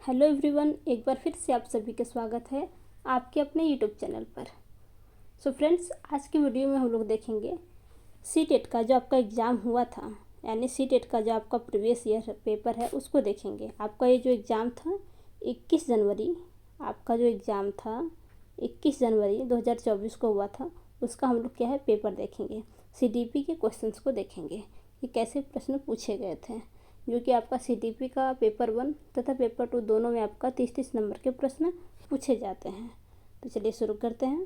Hello everyone, एक बार फिर से आप सभी का स्वागत है आपके अपने यूट्यूब चैनल पर। सो फ्रेंड्स, आज की वीडियो में हम लोग देखेंगे सी टेट का जो आपका एग्ज़ाम हुआ था, यानी सी टेट का जो आपका प्रीवियस ईयर पेपर है उसको देखेंगे। आपका ये जो एग्ज़ाम था 21 जनवरी, आपका जो एग्ज़ाम था 21 जनवरी 2024 को हुआ था, उसका हम लोग क्या है पेपर देखेंगे। CDP के क्वेश्चंस को देखेंगे कि कैसे प्रश्न पूछे गए थे, जो कि आपका CDP का पेपर 1 तथा पेपर 2 दोनों में आपका 30-30 नंबर के प्रश्न पूछे जाते हैं। तो चलिए शुरू करते हैं।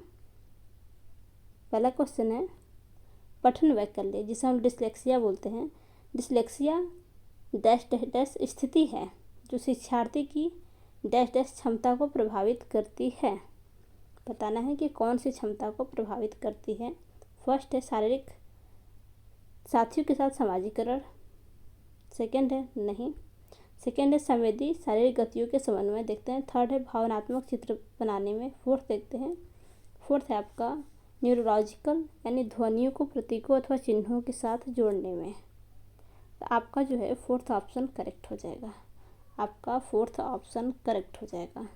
पहला क्वेश्चन है पठन वैकल्य, जिसे हम डिसलेक्सिया बोलते हैं। डिसलेक्सिया डैश डैश डैश स्थिति है जो शिक्षार्थी की डैश डैश क्षमता को प्रभावित करती है। बताना है कि कौन सी क्षमता को प्रभावित करती है। फर्स्ट है शारीरिक, साथियों के साथ समाजीकरण। सेकंड है नहीं। सेकंड है संवेदी, शारीरिक गतियों के समन्वय देखते हैं। थर्ड है भावनात्मक चित्र बनाने में। फोर्थ देखते हैं। फोर्थ है आपका न्यूरोलॉजिकल, यानी ध्वनियों को प्रतीकों अथवा चिन्हों के साथ जोड़ने में। तो आपका जो है फोर्थ ऑप्शन करेक्ट हो जाएगा। आपका फोर्थ ऑप्शन करेक्ट हो जाएगा।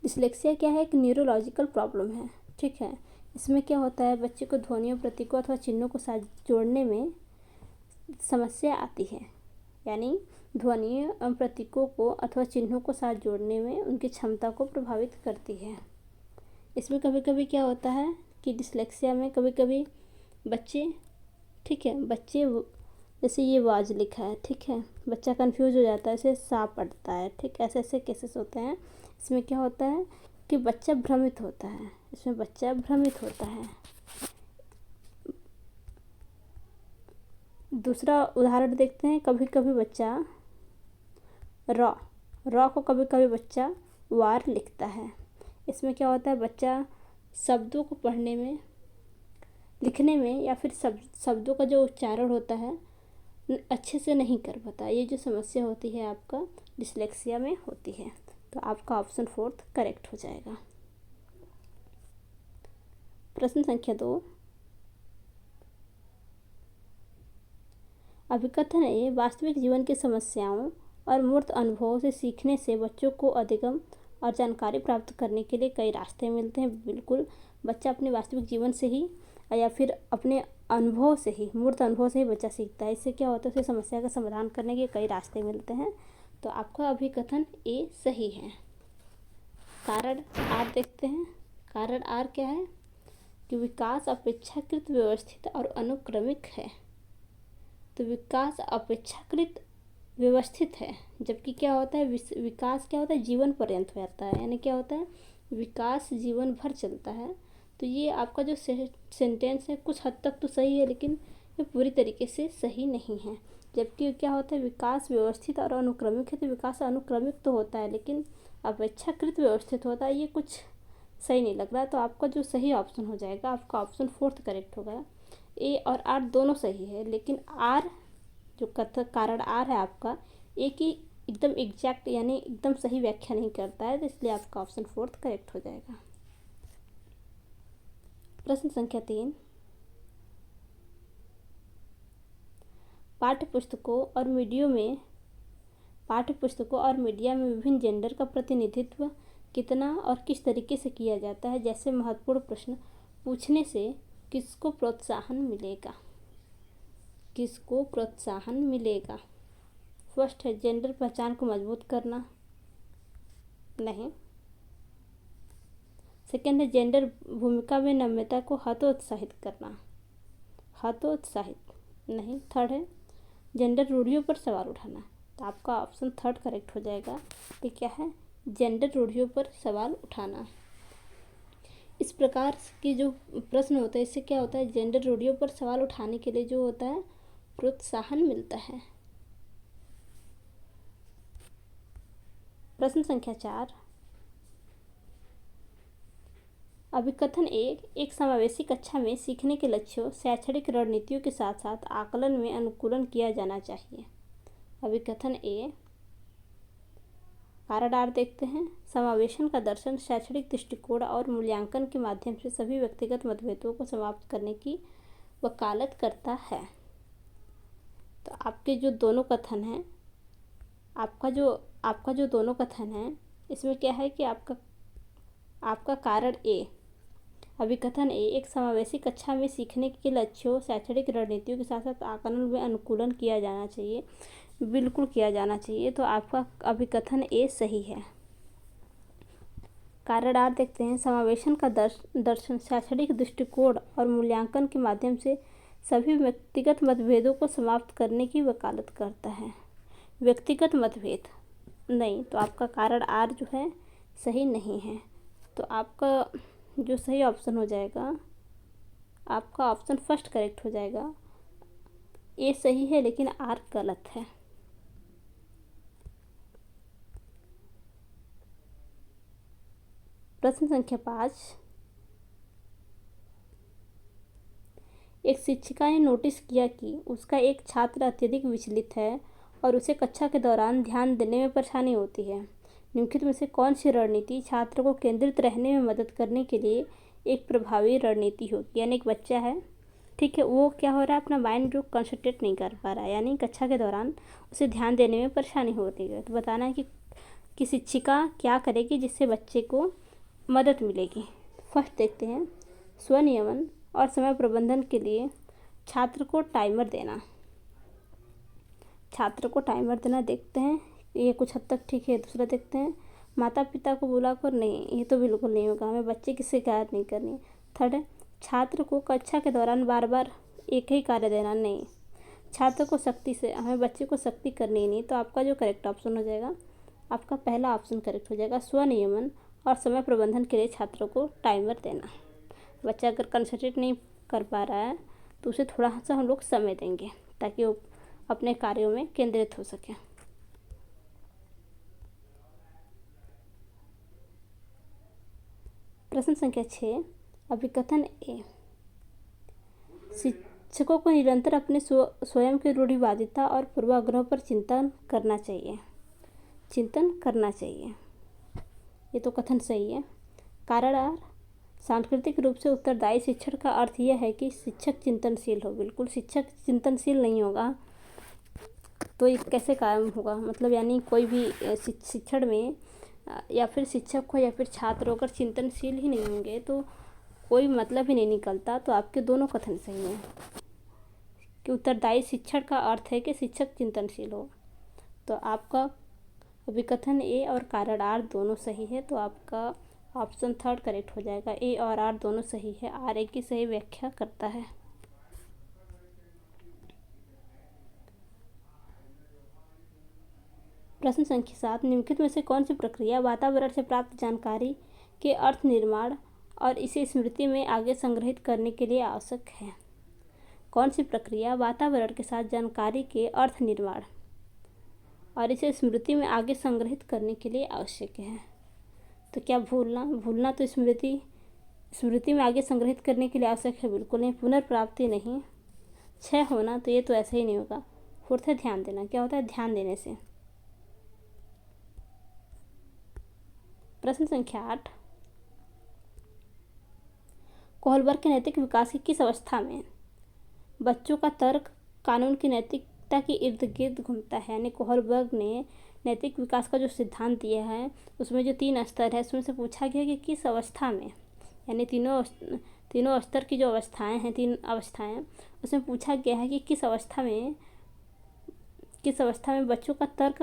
डिसलेक्सिया क्या है? एक न्यूरोलॉजिकल प्रॉब्लम है, ठीक है। इसमें क्या होता है, बच्चे को ध्वनियों, प्रतीकों अथवा चिन्हों को साथ जोड़ने में समस्या आती है, यानी ध्वनियों, प्रतीकों को अथवा चिन्हों को साथ जोड़ने में उनकी क्षमता को प्रभावित करती है। इसमें कभी कभी क्या होता है कि डिसलेक्सिया में कभी कभी बच्चे, ठीक है, जैसे ये वाज लिखा है, ठीक है, बच्चा कंफ्यूज हो जाता है, इसे सा पढ़ता है, ठीक, ऐसे ऐसे केसेस होते हैं। इसमें क्या होता है कि बच्चा भ्रमित होता है, इसमें बच्चा भ्रमित होता है। दूसरा उदाहरण देखते हैं। कभी कभी बच्चा रॉ को कभी कभी बच्चा वार लिखता है। इसमें क्या होता है, बच्चा शब्दों को पढ़ने में, लिखने में, या फिर शब्दों का जो उच्चारण होता है अच्छे से नहीं कर पाता। ये जो समस्या होती है आपका डिसलेक्सिया में होती है। तो आपका ऑप्शन फोर्थ करेक्ट हो जाएगा। प्रश्न संख्या 2, अभिकथन ए वास्तविक जीवन की समस्याओं और मूर्त अनुभवों से सीखने से बच्चों को अधिगम और जानकारी प्राप्त करने के लिए कई रास्ते मिलते हैं। बिल्कुल, बच्चा अपने वास्तविक जीवन से ही या फिर अपने अनुभव से ही, मूर्त अनुभव से ही बच्चा सीखता है। इससे क्या होता है, उसे समस्या का समाधान करने के कई रास्ते मिलते हैं। तो आपका अभिकथन ए सही है। कारण आर देखते हैं। कारण आर क्या है कि विकास अपेक्षाकृत व्यवस्थित और अनुक्रमिक है। तो विकास अपेक्षाकृत व्यवस्थित है, जबकि क्या होता है विकास क्या होता है, जीवन पर्यंत हो जाता है, यानी क्या होता है विकास जीवन भर चलता है। तो ये आपका जो सेंटेंस है कुछ हद तक तो सही है, लेकिन ये पूरी तरीके से सही नहीं है। जबकि क्या होता है विकास व्यवस्थित और अनुक्रमिक है। तो विकास अनुक्रमिक तो होता है, लेकिन अपेक्षाकृत व्यवस्थित होता है, ये कुछ सही नहीं लग रहा। तो आपका जो सही ऑप्शन हो जाएगा, आपका ऑप्शन फोर्थ करेक्ट होगा। ए और आर दोनों सही है, लेकिन आर जो कथक कारण आर है आपका ए की एकदम एग्जैक्ट, यानी एकदम सही व्याख्या नहीं करता है। तो इसलिए आपका ऑप्शन फोर्थ करेक्ट हो जाएगा। प्रश्न संख्या 3, पाठ्यपुस्तकों और मीडिया में विभिन्न जेंडर का प्रतिनिधित्व कितना और किस तरीके से किया जाता है जैसे महत्वपूर्ण प्रश्न पूछने से किसको प्रोत्साहन मिलेगा? किसको प्रोत्साहन मिलेगा? फर्स्ट है जेंडर पहचान को मजबूत करना, नहीं। सेकंड है जेंडर भूमिका में नम्यता को हतोत्साहित करना, हतोत्साहित, नहीं। थर्ड है जेंडर रूढ़ियों पर सवाल उठाना। तो आपका ऑप्शन थर्ड करेक्ट हो जाएगा। ये क्या है, जेंडर रूढ़ियों पर सवाल उठाना। इस प्रकार के जो प्रश्न होते हैं, इससे क्या होता है, जेंडर रूढ़ियों पर सवाल उठाने के लिए जो होता है प्रोत्साहन मिलता है। प्रश्न संख्या 4, अभिकथन एक समावेशी कक्षा में सीखने के लक्ष्यों, शैक्षणिक रणनीतियों के साथ साथ आकलन में अनुकूलन किया जाना चाहिए। अभिकथन ए। कारण आर देखते हैं। समावेशन का दर्शन शैक्षणिक दृष्टिकोण और मूल्यांकन के माध्यम से सभी व्यक्तिगत मतभेदों को समाप्त करने की वकालत करता है। तो आपके जो दोनों कथन हैं, आपका जो आपका जो दोनों कथन है इसमें क्या है कि आपका कारण ए, अभिकथन ए, एक समावेशी कक्षा में सीखने के लक्ष्यों, शैक्षणिक रणनीतियों के साथ साथ आकलन में अनुकूलन किया जाना चाहिए, बिल्कुल किया जाना चाहिए। तो आपका अभिकथन ए सही है। कारण आर देखते हैं, समावेशन का दर्शन शैक्षणिक दृष्टिकोण और मूल्यांकन के माध्यम से सभी व्यक्तिगत मतभेदों को समाप्त करने की वकालत करता है। व्यक्तिगत मतभेद नहीं, तो आपका कारण आर जो है सही नहीं है। तो आपका जो सही ऑप्शन हो जाएगा, आपका ऑप्शन फर्स्ट करेक्ट हो जाएगा। ए सही है लेकिन आर गलत है। प्रश्न संख्या 5, एक शिक्षिका ने नोटिस किया कि उसका एक छात्र अत्यधिक विचलित है और उसे कक्षा के दौरान ध्यान देने में परेशानी होती है। निम्नलिखित में से कौन सी रणनीति छात्र को केंद्रित रहने में मदद करने के लिए एक प्रभावी रणनीति होगी। यानी एक बच्चा है, ठीक है, वो क्या हो रहा है, अपना माइंड जो कंसंट्रेट नहीं कर पा रहा है, यानी कक्षा के दौरान उसे ध्यान देने में परेशानी हो रही है। तो बताना है कि शिक्षिका क्या करेगी जिससे बच्चे को मदद मिलेगी। फर्स्ट देखते हैं, स्वनियमन और समय प्रबंधन के लिए छात्र को टाइमर देना। छात्र को टाइमर देना देखते हैं, ये कुछ हद तक ठीक है। दूसरा देखते हैं, माता पिता को बुलाकर, नहीं, ये तो बिल्कुल नहीं होगा, हमें बच्चे की शिकायत नहीं करनी। थर्ड है, छात्र को कक्षा के दौरान बार बार एक ही कार्य देना, नहीं, छात्र को सख्ती से, हमें बच्चे को सख्ती करनी ही नहीं। तो आपका जो करेक्ट ऑप्शन हो जाएगा, आपका पहला ऑप्शन करेक्ट हो जाएगा, स्वनियमन और समय प्रबंधन के लिए छात्रों को टाइमर देना। बच्चा अगर कंसंट्रेट नहीं कर पा रहा है तो उसे थोड़ा सा हम लोग समय देंगे ताकि वो अपने कार्यों में केंद्रित हो सके। प्रश्न संख्या 6, अभिकथन ए, शिक्षकों को निरंतर अपने स्वयं की रूढ़िवादिता और पूर्वाग्रह पर चिंतन करना चाहिए। ये तो कथन सही है। कारण आर, सांस्कृतिक रूप से उत्तरदायी शिक्षण का अर्थ यह है कि शिक्षक चिंतनशील हो। बिल्कुल, शिक्षक चिंतनशील नहीं होगा तो ये कैसे कायम होगा, मतलब यानी कोई भी शिक्षण में या फिर शिक्षक हो या फिर छात्र होकर चिंतनशील ही नहीं होंगे तो कोई मतलब ही नहीं निकलता। तो आपके दोनों कथन सही हैं कि उत्तरदायी शिक्षण का अर्थ है कि शिक्षक चिंतनशील हो। तो आपका अभिकथन ए और कारण आर दोनों सही है। तो आपका ऑप्शन थर्ड करेक्ट हो जाएगा। ए और आर दोनों सही है, आर ए की सही व्याख्या करता है। प्रश्न संख्या 7, निम्नलिखित में से कौन सी प्रक्रिया वातावरण से प्राप्त जानकारी के अर्थ निर्माण और इसे स्मृति में आगे संग्रहित करने के लिए आवश्यक है। कौन सी प्रक्रिया वातावरण के साथ जानकारी के अर्थ निर्माण और इसे स्मृति में आगे संग्रहित करने के लिए आवश्यक है। तो क्या भूलना तो स्मृति में आगे संग्रहित करने के लिए आवश्यक है, बिल्कुल नहीं। पुनर्प्राप्ति नहीं। क्षय होना, तो ये तो ऐसे ही नहीं होगा। फोर्थ है ध्यान देना। क्या होता है ध्यान देने से। प्रश्न संख्या 8, कोहलबर्ग के नैतिक विकास की किस अवस्था में बच्चों का तर्क कानून की नैतिकता के इर्द गिर्द घूमता है। यानी कोहलबर्ग ने नैतिक विकास का जो सिद्धांत दिया है उसमें जो 3 स्तर है उसमें से पूछा गया कि किस अवस्था में, यानी तीनों स्तर की जो अवस्थाएं हैं, 3 अवस्थाएं, उसमें पूछा गया है कि किस अवस्था में बच्चों का तर्क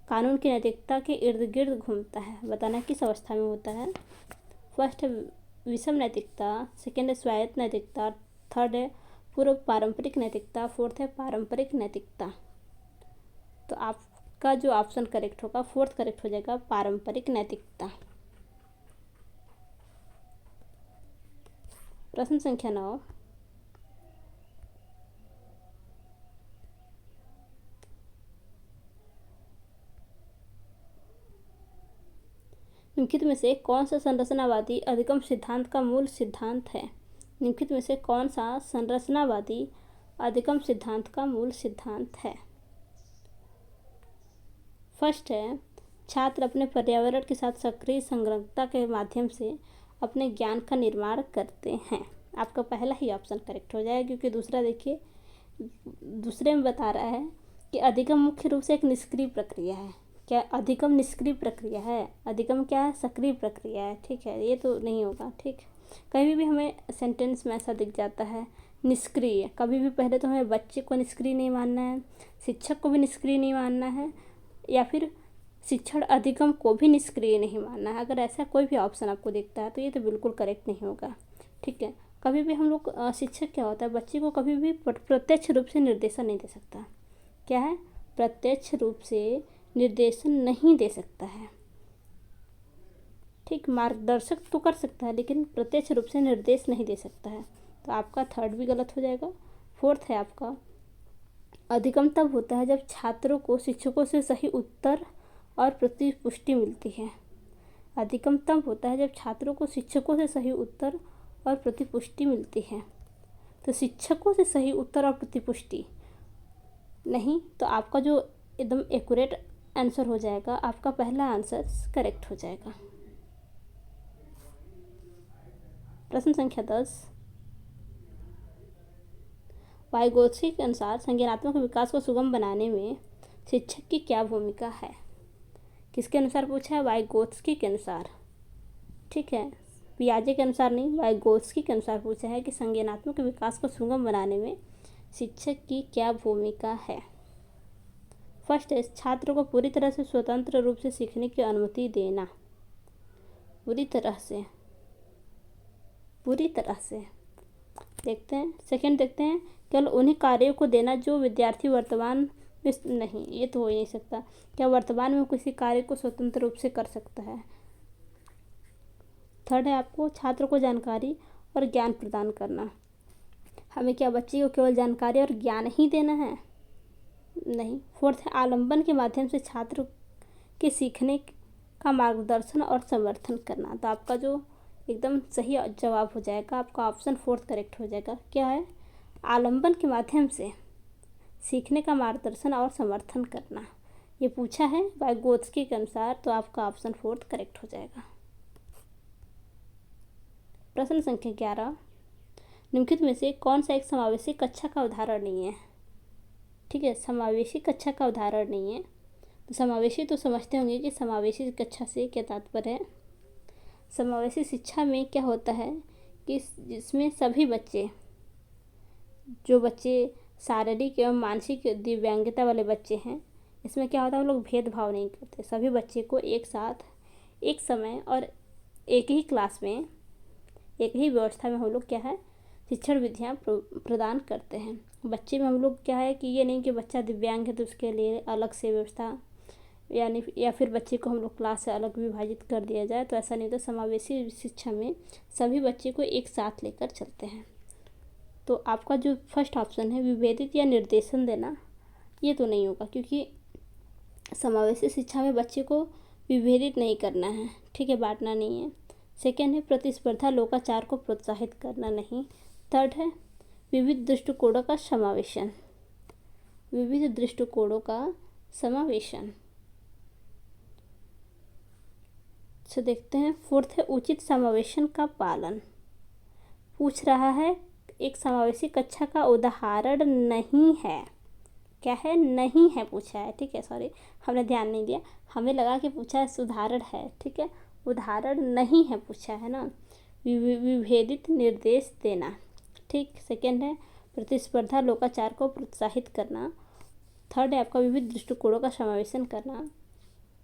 कानून की नैतिकता के इर्द गिर्द घूमता है। बताना किस अवस्था में होता है। फर्स्ट है विषम नैतिकता, सेकेंड है स्वायत्त नैतिकता, थर्ड है पूर्व पारंपरिक नैतिकता, फोर्थ है पारंपरिक नैतिकता। तो आपका जो ऑप्शन करेक्ट होगा, फोर्थ करेक्ट हो जाएगा, पारंपरिक नैतिकता। प्रश्न संख्या 9, निम्नलिखित में से कौन सा संरचनावादी अधिगम सिद्धांत का मूल सिद्धांत है। निम्नलिखित में से कौन सा संरचनावादी अधिगम सिद्धांत का मूल सिद्धांत है। फर्स्ट है छात्र अपने पर्यावरण के साथ सक्रिय संलग्नता के माध्यम से अपने ज्ञान का निर्माण करते हैं। आपका पहला ही ऑप्शन करेक्ट हो जाएगा, क्योंकि दूसरा देखिए, दूसरे में बता रहा है कि अधिगम मुख्य रूप से एक निष्क्रिय प्रक्रिया है। क्या अधिगम निष्क्रिय प्रक्रिया है? अधिगम क्या है? सक्रिय प्रक्रिया है। ठीक है, ये तो नहीं होगा। ठीक, कभी भी हमें सेंटेंस में ऐसा दिख जाता है निष्क्रिय, कभी भी पहले तो हमें बच्चे को निष्क्रिय नहीं मानना है, शिक्षक को भी निष्क्रिय नहीं मानना है, या फिर शिक्षण अधिगम को भी निष्क्रिय नहीं मानना है। अगर ऐसा कोई भी ऑप्शन आपको दिखता है तो ये तो बिल्कुल करेक्ट नहीं होगा। ठीक है, कभी भी हम लोग शिक्षक क्या होता है, बच्चे को कभी भी प्रत्यक्ष रूप से निर्देशन नहीं दे सकता। क्या है? प्रत्यक्ष रूप से निर्देशन नहीं दे सकता है। ठीक, मार्गदर्शक तो कर सकता है लेकिन प्रत्यक्ष रूप से निर्देश नहीं दे सकता है। तो आपका थर्ड भी गलत हो जाएगा। फोर्थ है आपका, अधिगम तब होता है जब छात्रों को शिक्षकों से सही उत्तर और प्रतिपुष्टि मिलती है। अधिगम तब होता है जब छात्रों को शिक्षकों से सही उत्तर और प्रतिपुष्टि मिलती है। तो शिक्षकों से सही उत्तर और प्रतिपुष्टि नहीं, तो आपका जो एकदम एक्यूरेट आंसर हो जाएगा, आपका पहला आंसर करेक्ट हो जाएगा। प्रश्न संख्या 10, वाइगोत्स्की के अनुसार संज्ञानात्मक विकास को सुगम बनाने में शिक्षक की क्या भूमिका है? किसके अनुसार पूछा है? वाइगोत्स्की के अनुसार। ठीक है, पियाजे के अनुसार नहीं, वाइगोत्स्की के अनुसार पूछा है कि संज्ञानात्मक विकास को सुगम बनाने में शिक्षक की क्या भूमिका है। फर्स्ट है, छात्र को पूरी तरह से स्वतंत्र रूप से सीखने की अनुमति देना। पूरी तरह से देखते हैं। सेकंड देखते हैं, केवल उन्हीं कार्यों को देना जो विद्यार्थी वर्तमान में नहीं, ये तो हो ही नहीं सकता। क्या वर्तमान में किसी कार्य को स्वतंत्र रूप से कर सकता है? थर्ड है आपको, छात्र को जानकारी और ज्ञान प्रदान करना। हमें क्या बच्चे को केवल जानकारी और ज्ञान ही देना है? नहीं। फोर्थ है, आलंबन के माध्यम से छात्र के सीखने का मार्गदर्शन और समर्थन करना। तो आपका जो एकदम सही जवाब हो जाएगा, आपका ऑप्शन फोर्थ करेक्ट हो जाएगा। क्या है? आलंबन के माध्यम से सीखने का मार्गदर्शन और समर्थन करना, ये पूछा है वाइगोत्स्की के अनुसार, तो आपका ऑप्शन फोर्थ करेक्ट हो जाएगा। प्रश्न संख्या 11, निम्नलिखित में से कौन सा एक समावेशी कक्षा का उदाहरण नहीं है? ठीक है, समावेशी कक्षा का उदाहरण नहीं है। तो समावेशी तो समझते होंगे कि समावेशी कक्षा से क्या तात्पर्य है। समावेशी शिक्षा में क्या होता है कि जिसमें सभी बच्चे, जो बच्चे शारीरिक एवं मानसिक दिव्यांगता वाले बच्चे हैं, इसमें क्या होता है, वो लोग भेदभाव नहीं करते। सभी बच्चे को एक साथ, एक समय और एक ही क्लास में, एक ही व्यवस्था में हम लोग क्या है, शिक्षण विधियाँ प्रदान करते हैं। बच्चे में हम लोग क्या है कि ये नहीं कि बच्चा दिव्यांग है तो उसके लिए अलग से व्यवस्था, यानी या फिर बच्चे को हम लोग क्लास से अलग विभाजित कर दिया जाए, तो ऐसा नहीं होता। समावेशी शिक्षा में सभी बच्चे को एक साथ लेकर चलते हैं। तो आपका जो फर्स्ट ऑप्शन है, विभेदित या निर्देशन देना, ये तो नहीं होगा, क्योंकि समावेशी शिक्षा में बच्चे को विभेदित नहीं करना है। ठीक है, बांटना नहीं है। सेकेंड है, प्रतिस्पर्धा लोकाचार को प्रोत्साहित करना नहीं। थर्ड है, विविध दृष्टिकोणों का समावेशन। विविध दृष्टिकोणों का समावेशन से देखते हैं। फोर्थ है, उचित समावेशन का पालन। पूछ रहा है एक समावेशी कक्षा का उदाहरण नहीं है। क्या है? नहीं है पूछा है। ठीक है, सॉरी, हमने ध्यान नहीं दिया, हमें लगा कि पूछा है उदाहरण है। ठीक है, उदाहरण नहीं है पूछा है ना। विभेदित निर्देश देना। ठीक, सेकंड है प्रतिस्पर्धा लोकाचार को प्रोत्साहित करना। थर्ड है आपका विविध दृष्टिकोणों का समावेशन करना।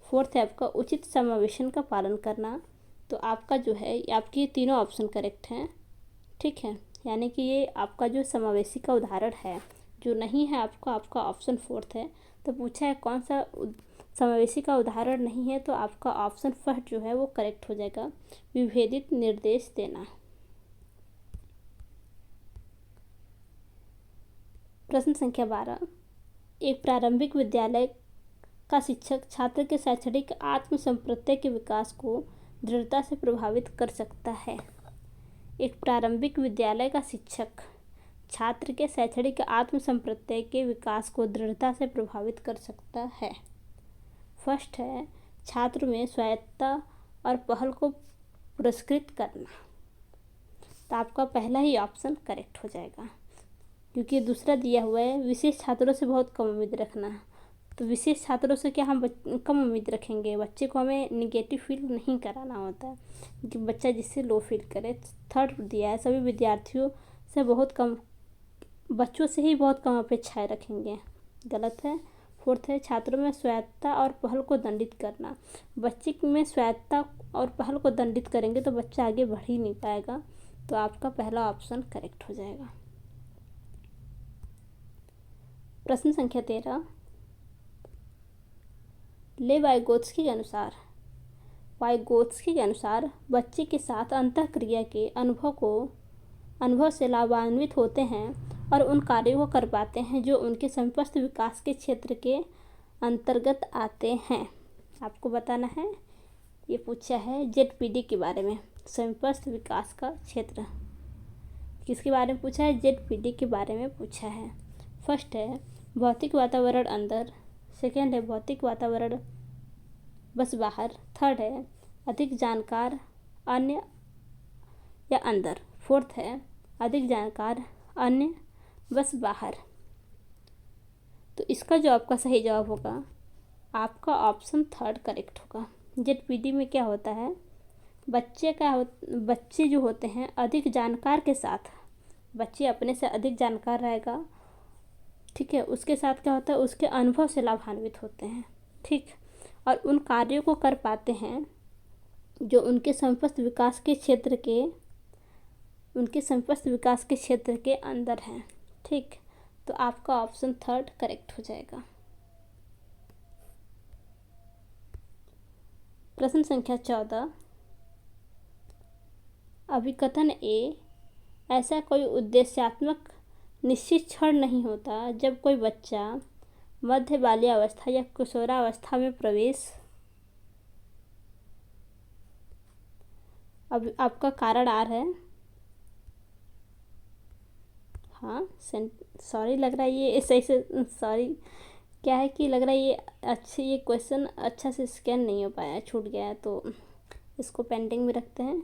फोर्थ है आपका उचित समावेशन का पालन करना। तो आपका जो है, आपके ये तीनों ऑप्शन करेक्ट हैं। ठीक है, यानी कि ये आपका जो समावेशी का उदाहरण है, जो नहीं है आपका ऑप्शन फोर्थ है। तो पूछा है कौन सा समावेशी का उदाहरण नहीं है, तो आपका ऑप्शन फर्स्ट जो है वो करेक्ट हो जाएगा, विभेदित निर्देश देना। प्रश्न संख्या 12, एक प्रारंभिक विद्यालय का शिक्षक छात्र के शैक्षणिक आत्म संप्रत्यय के विकास को दृढ़ता से प्रभावित कर सकता है। एक प्रारंभिक विद्यालय का शिक्षक छात्र के शैक्षणिक आत्म संप्रत्यय के विकास को दृढ़ता से प्रभावित कर सकता है। फर्स्ट है, छात्र में स्वायत्तता और पहल को पुरस्कृत करना। तो आपका पहला ही ऑप्शन करेक्ट हो जाएगा, क्योंकि दूसरा दिया हुआ है विशेष छात्रों से बहुत कम उम्मीद रखना। तो विशेष छात्रों से क्या हम कम उम्मीद रखेंगे, बच्चे को हमें निगेटिव फील नहीं कराना होता है कि बच्चा जिससे लो फील करे। थर्ड दिया है, सभी विद्यार्थियों से बहुत कम, बच्चों से ही बहुत कम अपेक्षाएं रखेंगे, गलत है। फोर्थ है, छात्रों में स्वायत्तता और पहल को दंडित करना। बच्चे में स्वायत्तता और पहल को दंडित करेंगे तो बच्चा आगे बढ़ ही नहीं पाएगा, तो आपका पहला ऑप्शन करेक्ट हो जाएगा। प्रश्न संख्या 13, वाइगोत्स्की के अनुसार बच्चे के साथ अंतःक्रिया के अनुभव से लाभान्वित होते हैं और उन कार्यों को कर पाते हैं जो उनके समीपस्थ विकास के क्षेत्र के अंतर्गत आते हैं। आपको बताना है, ये पूछा है जेडपीडी के बारे में, समीपस्थ विकास का क्षेत्र किसके बारे में पूछा है, जेडपीडी के बारे में पूछा है। फर्स्ट है भौतिक वातावरण अंदर, सेकेंड है भौतिक वातावरण बस बाहर, थर्ड है अधिक जानकार अन्य या अंदर, फोर्थ है अधिक जानकार अन्य बस बाहर। तो इसका जो आपका सही जवाब होगा, आपका ऑप्शन थर्ड करेक्ट होगा। जेडपीडी में क्या होता है, बच्चे जो होते हैं अधिक जानकार के साथ, बच्चे अपने से अधिक जानकार रहेगा, ठीक है, उसके साथ क्या होता है, उसके अनुभव से लाभान्वित होते हैं, ठीक, और उन कार्यों को कर पाते हैं जो उनके समीपस्थ विकास के क्षेत्र के अंदर हैं, ठीक। तो आपका ऑप्शन थर्ड करेक्ट हो जाएगा। प्रश्न संख्या 14, अभिकथन ए, ऐसा कोई उद्देश्यात्मक निश्चित क्षण नहीं होता जब कोई बच्चा मध्य बाल्यावस्था या किशोरावस्था में प्रवेश, अब आपका कारण आर है, हाँ सॉरी, लग रहा है ये सही से, सॉरी क्या है कि लग रहा है ये क्वेश्चन अच्छा से स्कैन नहीं हो पाया, छूट गया है, तो इसको पेंडिंग में रखते हैं।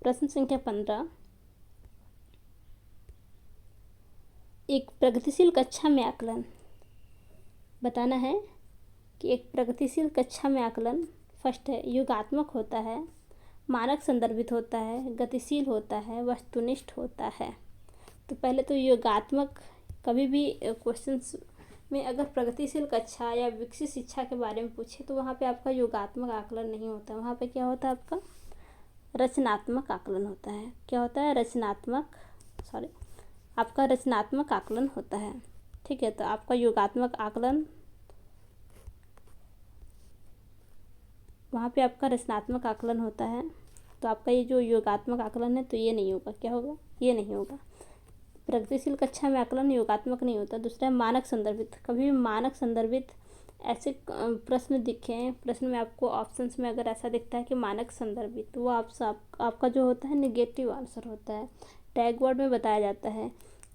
प्रश्न संख्या 15, एक प्रगतिशील कक्षा में आकलन, बताना है कि एक प्रगतिशील कक्षा में आकलन फर्स्ट है योगात्मक होता है, मानक संदर्भित होता है, गतिशील होता है, वस्तुनिष्ठ होता है। तो पहले तो योगात्मक, कभी भी क्वेश्चंस में अगर प्रगतिशील कक्षा या विकसित शिक्षा के बारे में पूछे तो वहाँ पे आपका योगात्मक आकलन नहीं होता, वहाँ पे क्या होता है, आपका रचनात्मक आकलन होता है। क्या होता है, आपका रचनात्मक आकलन होता है, ठीक है। तो आपका योगात्मक आकलन, वहाँ पे आपका रचनात्मक आकलन होता है, तो आपका ये जो योगात्मक आकलन है तो ये नहीं होगा, क्या होगा, ये नहीं होगा। प्रगतिशील कक्षा में आकलन योगात्मक नहीं होता। दूसरा है मानक संदर्भित, कभी भी मानक संदर्भित ऐसे प्रश्न दिखे, प्रश्न में आपको ऑप्शंस में अगर ऐसा दिखता है कि मानक संदर्भित, वो आपका जो होता है नेगेटिव आंसर होता है। टैग वर्ड में बताया जाता है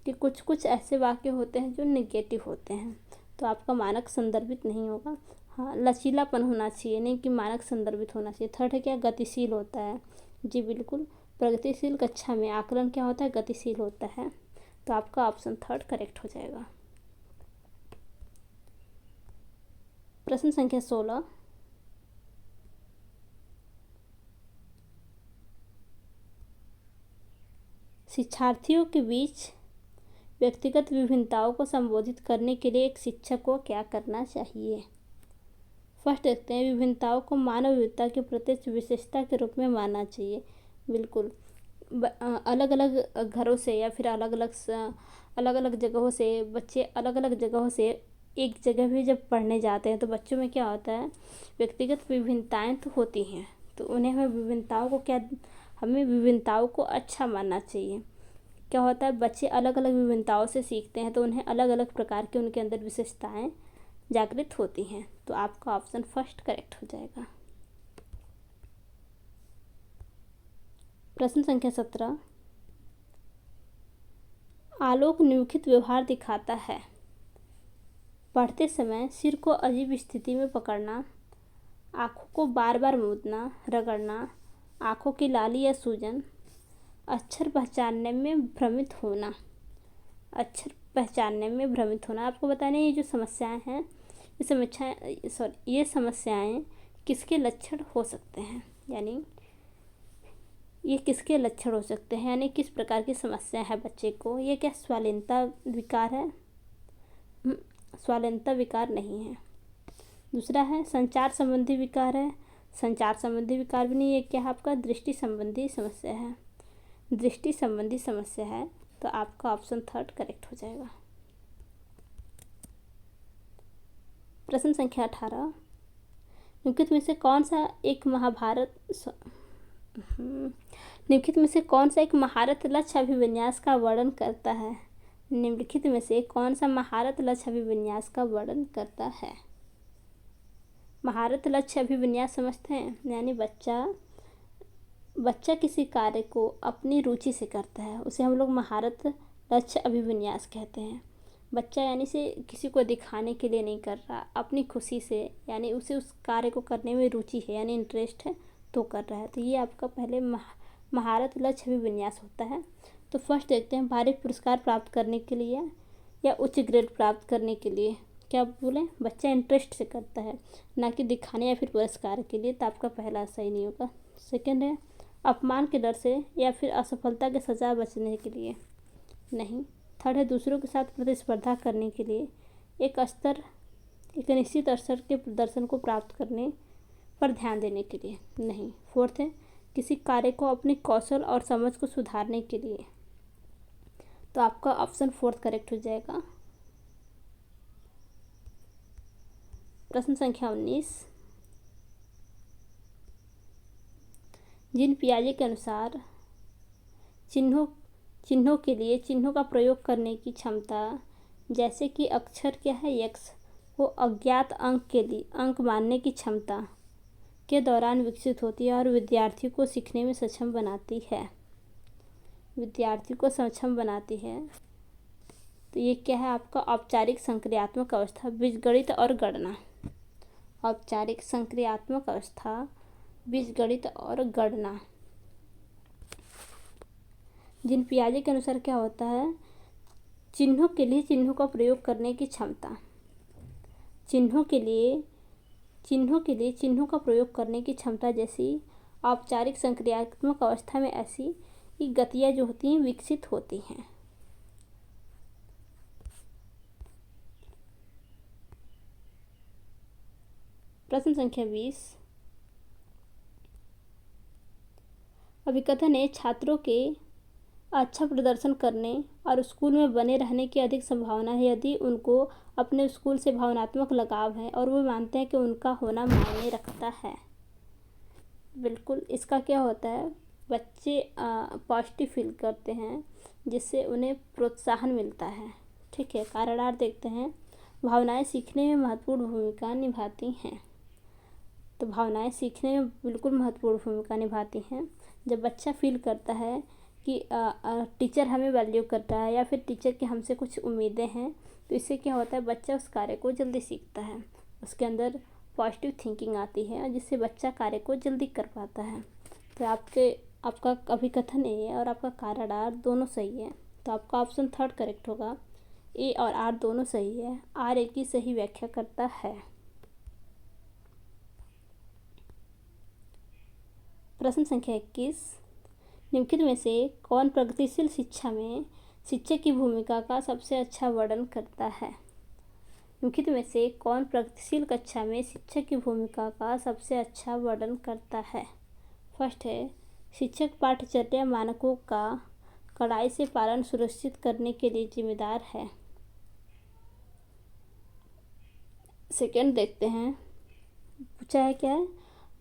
कि कुछ कुछ ऐसे वाक्य होते हैं जो नेगेटिव होते हैं, तो आपका मानक संदर्भित नहीं होगा। हाँ, लचीलापन होना चाहिए, नहीं कि मानक संदर्भित होना चाहिए। थर्ड है क्या, गतिशील होता है, जी बिल्कुल, प्रगतिशील कक्षा में आकलन क्या होता है, गतिशील होता है। तो आपका ऑप्शन थर्ड करेक्ट हो जाएगा। प्रश्न संख्या 16, शिक्षार्थियों के बीच व्यक्तिगत विभिन्नताओं को संबोधित करने के लिए एक शिक्षक को क्या करना चाहिए। फर्स्ट देखते हैं, विभिन्नताओं को मानव विविधता की प्रत्यक्ष विशेषता के रूप में मानना चाहिए। बिल्कुल, अलग अलग घरों से या फिर अलग अलग जगहों से बच्चे अलग अलग जगहों से एक जगह भी जब पढ़ने जाते हैं तो बच्चों में क्या होता है, व्यक्तिगत विभिन्नताएं तो होती हैं, तो उन्हें हमें विभिन्नताओं को अच्छा मानना चाहिए। क्या होता है, बच्चे अलग अलग विभिन्नताओं से सीखते हैं तो उन्हें अलग अलग प्रकार की उनके अंदर विशेषताएं जागृत होती हैं। तो आपका ऑप्शन फर्स्ट करेक्ट हो जाएगा। प्रश्न संख्या 17, आलोक निम्नलिखित व्यवहार दिखाता है। पढ़ते समय सिर को अजीब स्थिति में पकड़ना, आँखों को बार बार मूंदना, रगड़ना, आँखों की लाली या सूजन, अक्षर पहचानने में भ्रमित होना, अक्षर पहचानने में भ्रमित होना। आपको बताना ये जो समस्याएं हैं, ये समस्याएं किसके लक्षण हो सकते हैं, यानी ये किसके लक्षण हो सकते हैं, यानी किस प्रकार की समस्या है बच्चे को। ये क्या स्वालीनता विकार है? स्वालीनता विकार नहीं है। दूसरा है संचार संबंधी विकार है। संचार संबंधी विकार भी नहीं है। क्या है आपका? दृष्टि संबंधी समस्या है। दृष्टि संबंधी समस्या है, तो आपका ऑप्शन 3 करेक्ट हो जाएगा। प्रश्न संख्या 18, निम्नलिखित में से कौन सा एक महारत लक्ष्य अभिविन्यास का वर्णन करता है? निम्नलिखित में से कौन सा महारत लक्ष्य अभिविन्यास का वर्णन करता है? महारत लक्ष्य अभिविन्यास समझते हैं, यानी बच्चा किसी कार्य को अपनी रुचि से करता है, उसे हम लोग महारत लक्ष्य अभिविन्यास कहते हैं। बच्चा यानी से किसी को दिखाने के लिए नहीं कर रहा, अपनी खुशी से, यानी उसे उस कार्य को करने में रुचि है, यानी इंटरेस्ट है, तो कर रहा है। तो ये आपका पहले महारत लक्ष्य अभिविन्यास होता है। तो फर्स्ट देखते हैं, भारी पुरस्कार प्राप्त करने के लिए या उच्च ग्रेड प्राप्त करने के लिए। क्या बोले? बच्चा इंटरेस्ट से करता है, ना कि दिखाने या फिर पुरस्कार के लिए, तो आपका पहला सही नहीं होगा। सेकंड है अपमान के डर से या फिर असफलता के सजा बचने के लिए, नहीं। थर्ड है दूसरों के साथ प्रतिस्पर्धा करने के लिए, एक निश्चित स्तर के प्रदर्शन को प्राप्त करने पर ध्यान देने के लिए, नहीं। फोर्थ है किसी कार्य को अपने कौशल और समझ को सुधारने के लिए, तो आपका ऑप्शन 4 करेक्ट हो जाएगा। प्रश्न संख्या 19, जीन पियाजे के अनुसार चिन्हों के लिए चिन्हों का प्रयोग करने की क्षमता, जैसे कि अक्षर क्या है x को अज्ञात अंक मानने की क्षमता के दौरान विकसित होती है और विद्यार्थी को सीखने में सक्षम बनाती है। तो ये क्या है आपका? औपचारिक संक्रियात्मक अवस्था, बीजगणित और गणना। औपचारिक संक्रियात्मक अवस्था, बीजगणित और गणना। जीन पियाजे के अनुसार क्या होता है? चिन्हों के लिए चिन्हों का प्रयोग करने की क्षमता, चिन्हों का प्रयोग करने की क्षमता जैसी औपचारिक संक्रियात्मक अवस्था में ऐसी गतियाँ जो होती हैं विकसित होती हैं। प्रश्न संख्या 20, अभिकथन है छात्रों के अच्छा प्रदर्शन करने और स्कूल में बने रहने की अधिक संभावना है यदि उनको अपने स्कूल से भावनात्मक लगाव है और वो मानते हैं कि उनका होना मायने रखता है। बिल्कुल, इसका क्या होता है? बच्चे पॉजिटिव फील करते हैं, जिससे उन्हें प्रोत्साहन मिलता है। ठीक है, कारण आर देखते हैं, भावनाएं सीखने में महत्वपूर्ण भूमिका निभाती हैं। तो भावनाएं सीखने में बिल्कुल महत्वपूर्ण भूमिका निभाती हैं। जब बच्चा फील करता है कि टीचर हमें वैल्यू करता है या फिर टीचर की हमसे कुछ उम्मीदें हैं, तो इससे क्या होता है? बच्चा उस कार्य को जल्दी सीखता है, उसके अंदर पॉजिटिव थिंकिंग आती है, जिससे बच्चा कार्य को जल्दी कर पाता है। तो आपका अभिकथन ए और आपका कारण आर दोनों सही है, तो आपका ऑप्शन 3 करेक्ट होगा। ए और आर दोनों सही है, आर ए की सही व्याख्या करता है। प्रश्न संख्या 21, निम्नलिखित में से कौन प्रगतिशील शिक्षा में शिक्षक की भूमिका का सबसे अच्छा वर्णन करता है? निम्नलिखित में से कौन प्रगतिशील कक्षा में शिक्षक की भूमिका का सबसे अच्छा वर्णन करता है? फर्स्ट है शिक्षक पाठ्यचर्या मानकों का कड़ाई से पालन सुनिश्चित करने के लिए जिम्मेदार है। सेकंड देखते हैं, पूछा है क्या है?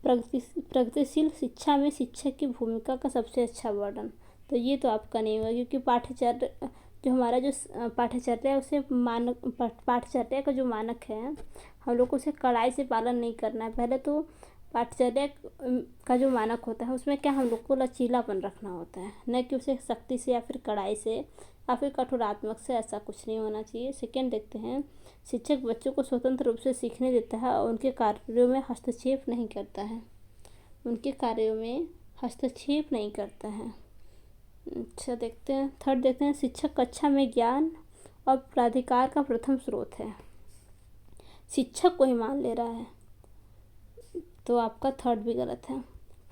प्रगतिशील शिक्षा में शिक्षक की भूमिका का सबसे अच्छा वर्णन। तो ये तो आपका नहीं होगा, क्योंकि पाठ्यचर्या है उसे पाठ्यचर्या का जो मानक है हम लोग को उसे कड़ाई से पालन नहीं करना है। पहले तो पाठ्यचर्या का जो मानक होता है उसमें क्या हम लोग को लचीलापन रखना होता है, न कि उसे सख्ती से या फिर कड़ाई से या फिर कठोरात्मक से, ऐसा कुछ नहीं होना चाहिए। सेकेंड देखते हैं, शिक्षक बच्चों को स्वतंत्र रूप से सीखने देता है और उनके कार्यों में हस्तक्षेप नहीं करता है। अच्छा देखते हैं, थर्ड देखते हैं, शिक्षक कक्षा में ज्ञान और प्राधिकार का प्रथम स्रोत है। शिक्षक को ही मान ले रहा है, तो आपका थर्ड भी गलत है।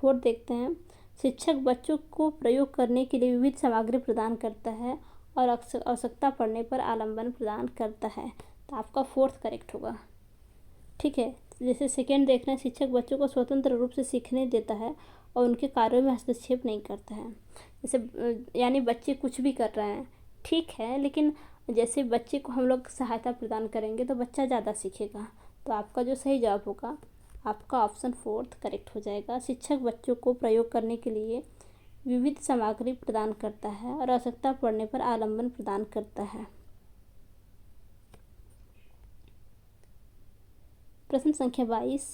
फोर्थ देखते हैं, शिक्षक बच्चों को प्रयोग करने के लिए विविध सामग्री प्रदान करता है और आवश्यकता पड़ने पर आलम्बन प्रदान करता है, तो आपका फोर्थ करेक्ट होगा। ठीक है, जैसे सेकेंड देखना है, शिक्षक बच्चों को स्वतंत्र रूप से सीखने देता है और उनके कार्यों में हस्तक्षेप नहीं करता है। जैसे यानी बच्चे कुछ भी कर रहे हैं, ठीक है, लेकिन जैसे बच्चे को हम लोग सहायता प्रदान करेंगे तो बच्चा ज़्यादा सीखेगा। तो आपका जो सही जवाब होगा, आपका ऑप्शन फोर्थ करेक्ट हो जाएगा। शिक्षक बच्चों को प्रयोग करने के लिए विविध सामग्री प्रदान करता है और आवश्यकता पड़ने पर आलम्बन प्रदान करता है। प्रश्न संख्या 22,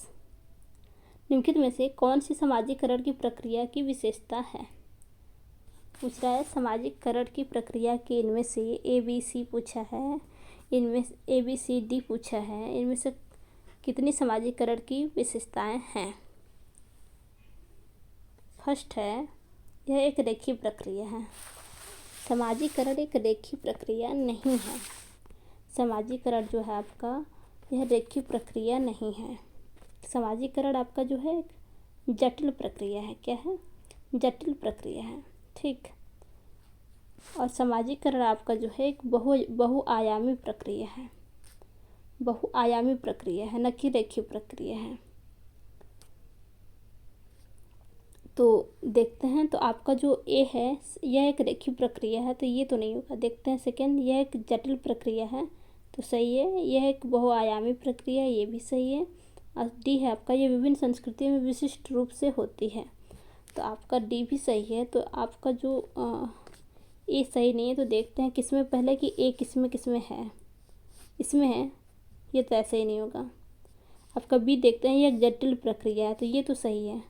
निम्नलिखित में से कौन सी सामाजिकरण की प्रक्रिया की विशेषता है? पूछ रहा है सामाजिकरण की प्रक्रिया के इनमें से ABC पूछा है, इनमें ABCD पूछा है, इनमें से कितनी सामाजिकरण की विशेषताएं हैं? फर्स्ट है, यह एक रेखीय प्रक्रिया है। सामाजिकरण एक रेखीय प्रक्रिया नहीं है। सामाजिकरण जो है आपका, यह रेखीय प्रक्रिया नहीं है। सामाजिकरण आपका जो है एक जटिल प्रक्रिया है। क्या है? जटिल प्रक्रिया है। ठीक। और सामाजिकरण आपका जो है एक बहुआयामी प्रक्रिया है। बहुआयामी प्रक्रिया है, न कि रेखीय प्रक्रिया है। तो देखते हैं, तो आपका जो ए है यह एक रेखीय प्रक्रिया है, तो ये तो नहीं होगा। देखते हैं सेकेंड, यह एक जटिल प्रक्रिया है, तो सही है। यह एक बहुआयामी प्रक्रिया है, ये भी सही है। और डी है आपका, ये विभिन्न संस्कृतियों में विशिष्ट रूप से होती है, तो आपका डी भी सही है। तो आपका जो ए सही नहीं है। तो देखते हैं किसमें पहले कि ए किसमें है। इसमें है, ये तो ऐसे ही नहीं होगा। आपका बी देखते हैं, ये एक जटिल प्रक्रिया है, तो ये तो सही है।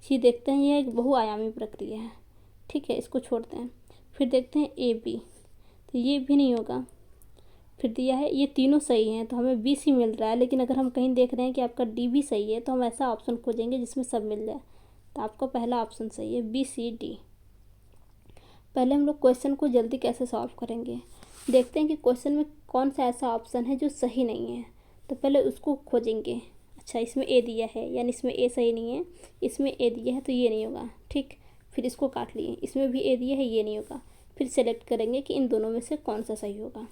सी देखते हैं, यह एक बहुआयामी प्रक्रिया है। ठीक है, इसको छोड़ते हैं। फिर देखते हैं ए बी, तो ये भी नहीं होगा। फिर दिया है, ये तीनों सही हैं, तो हमें बी सी मिल रहा है। लेकिन अगर हम कहीं देख रहे हैं कि आपका डी भी सही है, तो हम ऐसा ऑप्शन खोजेंगे जिसमें सब मिल जाए। तो आपका पहला ऑप्शन सही है, BCD। पहले हम लोग क्वेश्चन को जल्दी कैसे सॉल्व करेंगे, देखते हैं कि क्वेश्चन में कौन सा ऐसा ऑप्शन है जो सही नहीं है, तो पहले उसको खोजेंगे। अच्छा, इसमें ए दिया है, यानी इसमें ए सही नहीं है। इसमें ए दिया है, तो ये नहीं होगा। ठीक, फिर इसको काट लिए। इसमें भी ए दिया है, ये नहीं होगा। फिर सेलेक्ट करेंगे कि इन दोनों में से कौन सा सही होगा।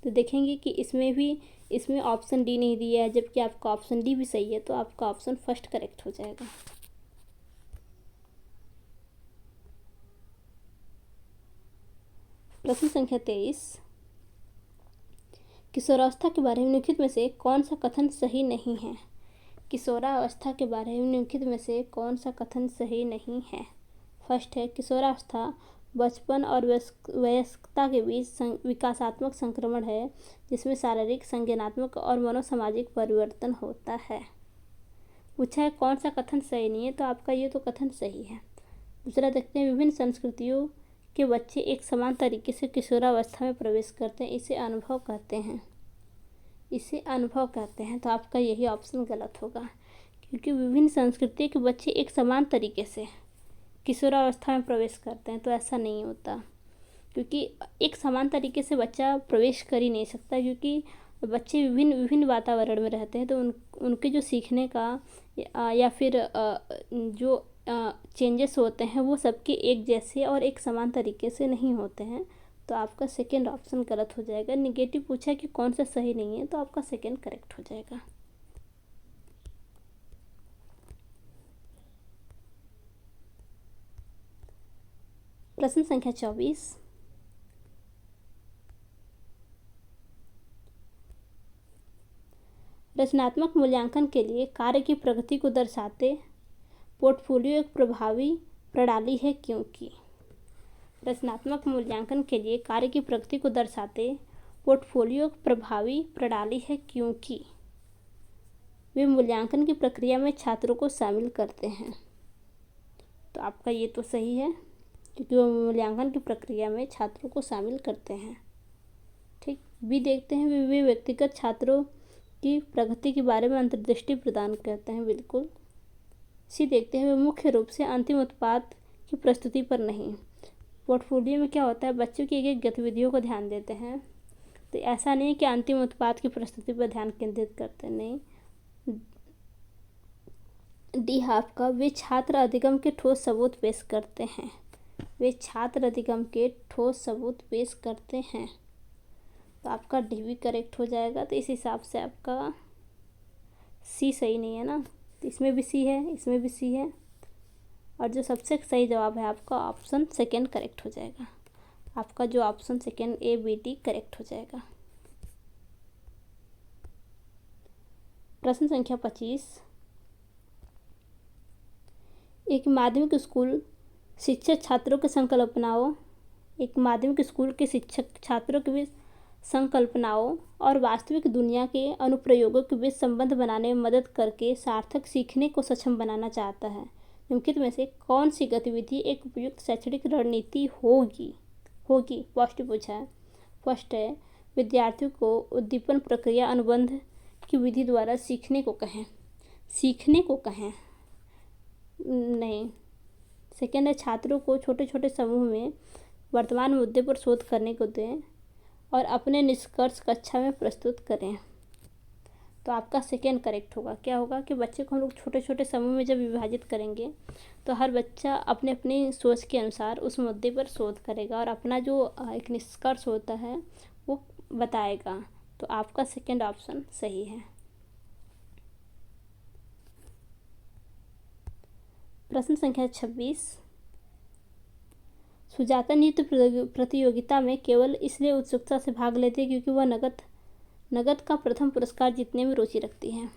तो देखेंगे कि इसमें ऑप्शन डी नहीं दिया है, जबकि आपका ऑप्शन डी भी सही है, तो आपका ऑप्शन फर्स्ट करेक्ट हो जाएगा। प्रश्न संख्या 23, किशोरावस्था के बारे में निम्नलिखित में से कौन सा कथन सही नहीं है? किशोरावस्था के बारे में निम्नलिखित में से कौन सा कथन सही नहीं है? फर्स्ट है, किशोरावस्था बचपन और वयस्कता के बीच विकासात्मक संक्रमण है, जिसमें शारीरिक, संज्ञानात्मक और मनोसामाजिक परिवर्तन होता है। पूछा है कौन सा कथन सही नहीं है, तो आपका ये तो कथन सही है। दूसरा देखते हैं, विभिन्न संस्कृतियों के बच्चे एक समान तरीके से किशोरावस्था में प्रवेश करते हैं, इसे अनुभव कहते हैं। इसे अनुभव कहते हैं, तो आपका यही ऑप्शन गलत होगा, क्योंकि विभिन्न संस्कृति के बच्चे एक समान तरीके से किशोरावस्था में प्रवेश करते हैं, तो ऐसा नहीं होता। क्योंकि एक समान तरीके से बच्चा प्रवेश कर ही नहीं सकता, क्योंकि बच्चे विभिन्न वातावरण में रहते हैं, तो उनके जो सीखने का या फिर जो चेंजेस होते हैं वो सबके एक जैसे और एक समान तरीके से नहीं होते हैं। तो आपका सेकेंड ऑप्शन गलत हो जाएगा। निगेटिव पूछा है कि कौन सा सही नहीं है, तो आपका सेकेंड करेक्ट हो जाएगा। प्रश्न संख्या 24, रचनात्मक मूल्यांकन के लिए कार्य की प्रगति को दर्शाते पोर्टफोलियो एक प्रभावी प्रणाली है, क्योंकि रचनात्मक मूल्यांकन के लिए कार्य की प्रगति को दर्शाते पोर्टफोलियो एक प्रभावी प्रणाली है, क्योंकि वे मूल्यांकन की प्रक्रिया में छात्रों को शामिल करते हैं। तो आपका ये तो सही है, क्योंकि वो मूल्यांकन की प्रक्रिया में छात्रों को शामिल करते हैं। ठीक। भी देखते हैं, वे व्यक्तिगत छात्रों की प्रगति के बारे में अंतर्दृष्टि प्रदान करते हैं। बिल्कुल। सी देखते हैं, वे मुख्य रूप से अंतिम उत्पाद की प्रस्तुति पर नहीं। पोर्टफोलियो में क्या होता है, बच्चों की एक गतिविधियों को ध्यान देते हैं, तो ऐसा नहीं है कि अंतिम उत्पाद की प्रस्तुति पर ध्यान केंद्रित करते, नहीं। डी आपका वे छात्र अधिगम के ठोस सबूत पेश करते हैं। वे छात्र अधिगम के ठोस सबूत पेश करते हैं, तो आपका डी भी करेक्ट हो जाएगा। तो इस हिसाब से आपका सी सही नहीं है ना, तो इसमें भी सी है, इसमें भी सी है, और जो सबसे सही जवाब है आपका ऑप्शन सेकेंड करेक्ट हो जाएगा। आपका जो option second A B D correct हो जाएगा। प्रश्न संख्या 25। एक माध्यमिक स्कूल शिक्षक छात्रों की संकल्पनाओं एक माध्यमिक स्कूल के शिक्षक छात्रों के बीच संकल्पनाओं और वास्तविक दुनिया के अनुप्रयोगों के बीच संबंध बनाने में मदद करके सार्थक सीखने को सक्षम बनाना चाहता है। निम्नलिखित में से कौन सी गतिविधि एक उपयुक्त शैक्षणिक रणनीति होगी? पॉजिटिव पूछा है। फर्स्ट है, विद्यार्थियों को उद्दीपन प्रक्रिया अनुबंध की विधि द्वारा सीखने को कहें। नहीं। सेकेंड है, छात्रों को छोटे छोटे समूह में वर्तमान मुद्दे पर शोध करने को दें और अपने निष्कर्ष कक्षा में प्रस्तुत करें। तो आपका सेकेंड करेक्ट होगा। क्या होगा कि बच्चे को हम लोग छोटे छोटे समूह में जब विभाजित करेंगे तो हर बच्चा अपने अपनी सोच के अनुसार उस मुद्दे पर शोध करेगा और अपना जो एक निष्कर्ष होता है वो बताएगा। तो आपका सेकेंड ऑप्शन सही है। प्रश्न संख्या 26। सुजाता नृत्य प्रतियोगिता में केवल इसलिए उत्सुकता से भाग लेती है क्योंकि वह नगद का प्रथम पुरस्कार जीतने में रुचि रखती है।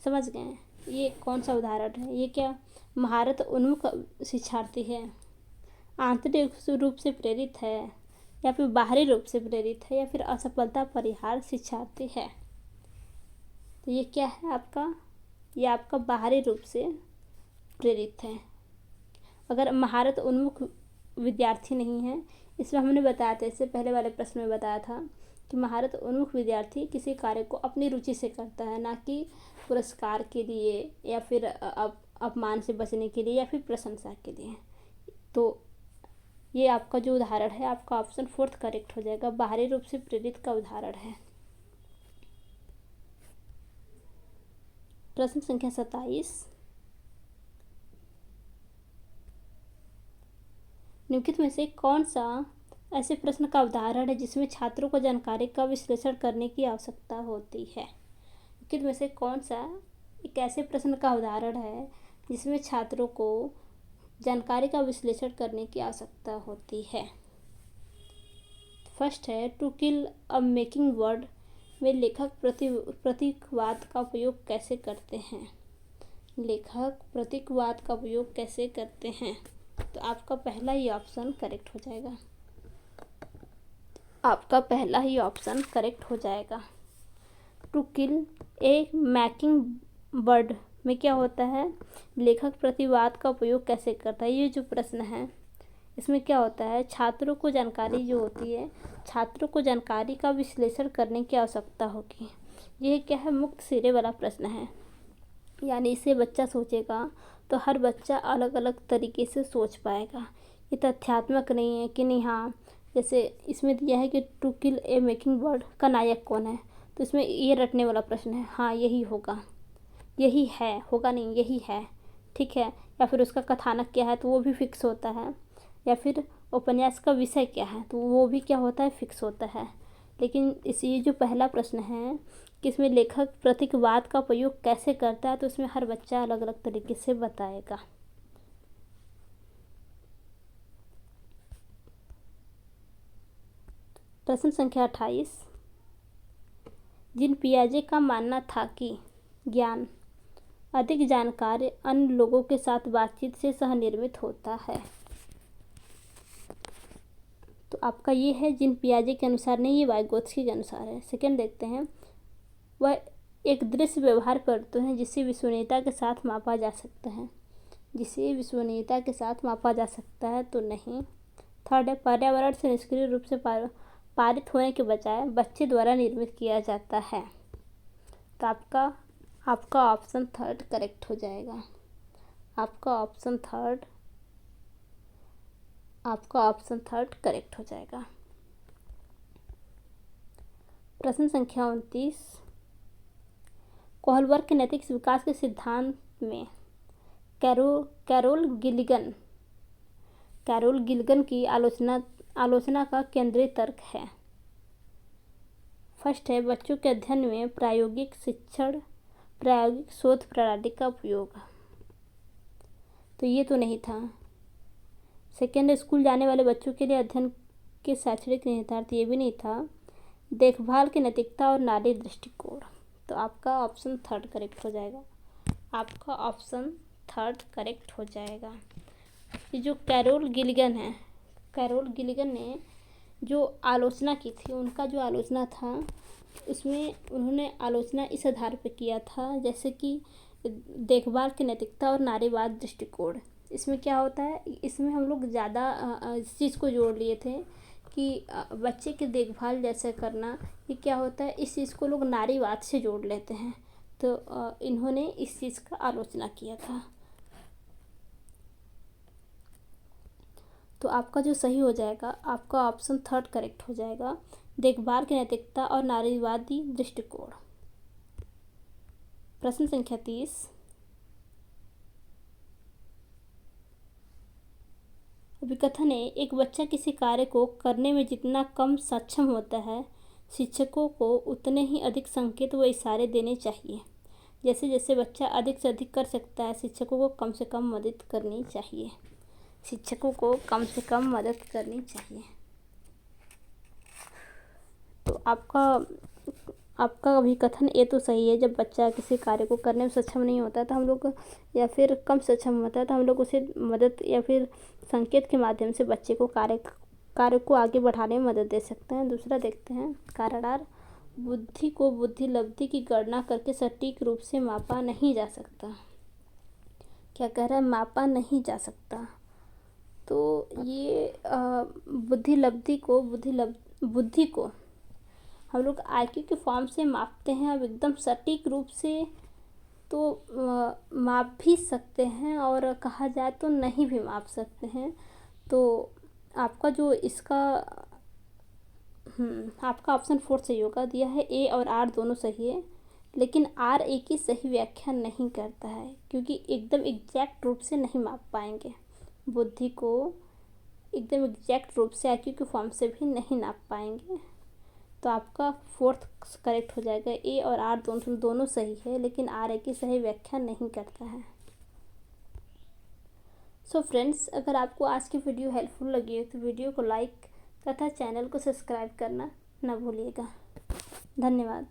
समझ गए? ये कौन सा उदाहरण है? ये क्या महारत उन्मुख शिक्षार्थी है, आंतरिक रूप से प्रेरित है, या फिर बाहरी रूप से प्रेरित है, या फिर असफलता परिहार शिक्षार्थी है? तो ये क्या है आपका? ये आपका बाहरी रूप से प्रेरित है। अगर महारत उन्मुख विद्यार्थी नहीं है, इसमें हमने बताया था, इससे पहले वाले प्रश्न में बताया था कि महारत उन्मुख विद्यार्थी किसी कार्य को अपनी रुचि से करता है, ना कि पुरस्कार के लिए या फिर अपमान से बचने के लिए या फिर प्रशंसा के लिए। तो ये आपका जो उदाहरण है आपका ऑप्शन फोर्थ करेक्ट हो जाएगा। बाहरी रूप से प्रेरित का उदाहरण है। प्रश्न संख्या 27। निम्नलिखित में से कौन सा ऐसे प्रश्न का उदाहरण है जिसमें छात्रों को जानकारी का विश्लेषण करने की आवश्यकता होती है? निम्नलिखित में से कौन सा एक ऐसे प्रश्न का उदाहरण है जिसमें छात्रों को जानकारी का विश्लेषण करने की आवश्यकता होती है? फर्स्ट है, to kill a mocking word में लेखक प्रतीकवाद का उपयोग कैसे करते हैं? लेखक प्रतीकवाद का उपयोग कैसे करते हैं? तो आपका पहला ही ऑप्शन करेक्ट हो जाएगा। आपका पहला ही ऑप्शन करेक्ट हो जाएगा। To kill a mocking bird में क्या होता है? लेखक प्रतिवाद का उपयोग कैसे करता है? ये जो प्रश्न है इसमें क्या होता है, छात्रों को जानकारी जो होती है, छात्रों को जानकारी का विश्लेषण करने की आवश्यकता होगी। यह क्या है, मुक्त सिरे वाला प्रश्न है, यानी इसे बच्चा सोचेगा तो हर बच्चा अलग अलग तरीके से सोच पाएगा। ये तथ्यात्मक नहीं है कि नहीं, हाँ जैसे इसमें दिया है कि to kill a mocking bird का नायक कौन है, तो इसमें ये रटने वाला प्रश्न है, हाँ यही होगा, यही है, होगा नहीं, यही है, ठीक है। या फिर उसका कथानक क्या है तो वो भी फिक्स होता है, या फिर उपन्यास का विषय क्या है तो वो भी क्या होता है, फिक्स होता है। लेकिन ये जो पहला प्रश्न है कि इसमें लेखक प्रतीकवाद का प्रयोग कैसे करता है, तो इसमें हर बच्चा अलग अलग तरीके से बताएगा। प्रश्न संख्या 28। जिन पियाजे का मानना था कि ज्ञान अधिक जानकार अन्य लोगों के साथ बातचीत से सहनिर्मित होता है, तो आपका ये है जिन पियाजे के अनुसार नहीं, ये वाइगोत्स्की के अनुसार है। सेकंड देखते हैं, वह एक दृश्य व्यवहार करते हैं जिसे विश्वसनीयता के साथ मापा जा सकता है, जिसे विश्वसनीयता के साथ मापा जा सकता है, तो नहीं। थर्ड है, पर्यावरण से निष्क्रिय रूप से पारित होने के बजाय बच्चे द्वारा निर्मित किया जाता है, तो आपका ऑप्शन थर्ड करेक्ट हो जाएगा। आपका ऑप्शन थर्ड करेक्ट हो जाएगा। प्रश्न संख्या 29, कोहलबर्ग के नैतिक विकास के सिद्धांत में कैरोल गिल्लिगन की आलोचना का केंद्रीय तर्क है। फर्स्ट है, बच्चों के अध्ययन में प्रायोगिक शोध प्रणाली का उपयोग। तो ये तो नहीं था। सेकेंड, स्कूल जाने वाले बच्चों के लिए अध्ययन के शैक्षणिक निहितार्थ। ये भी नहीं था। देखभाल की नैतिकता और नारी दृष्टिकोण। तो आपका ऑप्शन थर्ड करेक्ट हो जाएगा। आपका ऑप्शन थर्ड करेक्ट हो जाएगा। ये जो कैरोल गिलिगन ने जो आलोचना की थी, उनका जो आलोचना था उसमें उन्होंने आलोचना इस आधार पर किया था, जैसे कि देखभाल की नैतिकता और नारीवाद दृष्टिकोण। इसमें क्या होता है, इसमें हम लोग ज़्यादा इस चीज़ को जोड़ लिए थे कि बच्चे की देखभाल जैसे करना, ये क्या होता है, इस चीज़ को लोग नारीवाद से जोड़ लेते हैं। तो इन्होंने इस चीज़ का आलोचना किया था। तो आपका जो सही हो जाएगा, आपका ऑप्शन थर्ड करेक्ट हो जाएगा। देखभाल की नैतिकता और नारीवादी दृष्टिकोण। प्रश्न संख्या 30, अभिकथन है, एक बच्चा किसी कार्य को करने में जितना कम सक्षम होता है, शिक्षकों को उतने ही अधिक संकेत व इशारे देने चाहिए। जैसे जैसे बच्चा अधिक से अधिक कर सकता है, शिक्षकों को कम से कम मदद करनी चाहिए। तो आपका अभिकथन ये तो सही है। जब बच्चा किसी कार्य को करने में सक्षम नहीं होता तो हम लोग, या फिर कम सक्षम होता है तो हम लोग उसे मदद या फिर संकेत के माध्यम से बच्चे को कार्य को आगे बढ़ाने में मदद दे सकते हैं। दूसरा देखते हैं, कारण आर, बुद्धि को बुद्धिलब्धि की गणना करके सटीक रूप से मापा नहीं जा सकता। क्या कह रहा है, मापा नहीं जा सकता। तो ये बुद्धि को हम लोग IQ के फॉर्म से मापते हैं। अब एकदम सटीक रूप से तो माप भी सकते हैं और कहा जाए तो नहीं भी माप सकते हैं। तो आपका जो इसका आपका ऑप्शन फोर्थ सही होगा। दिया है A और R दोनों सही है, लेकिन R A की सही व्याख्या नहीं करता है, क्योंकि एकदम एग्जैक्ट रूप से नहीं माप पाएंगे। बुद्धि को एकदम एग्जैक्ट रूप से IQ के फॉर्म से भी नहीं नाप पाएंगे। तो आपका फोर्थ करेक्ट हो जाएगा। A और R दोनों सही है, लेकिन R A की सही व्याख्या नहीं करता है। सो फ्रेंड्स, अगर आपको आज की वीडियो हेल्पफुल लगी हो तो वीडियो को लाइक तथा चैनल को सब्सक्राइब करना न भूलिएगा। धन्यवाद।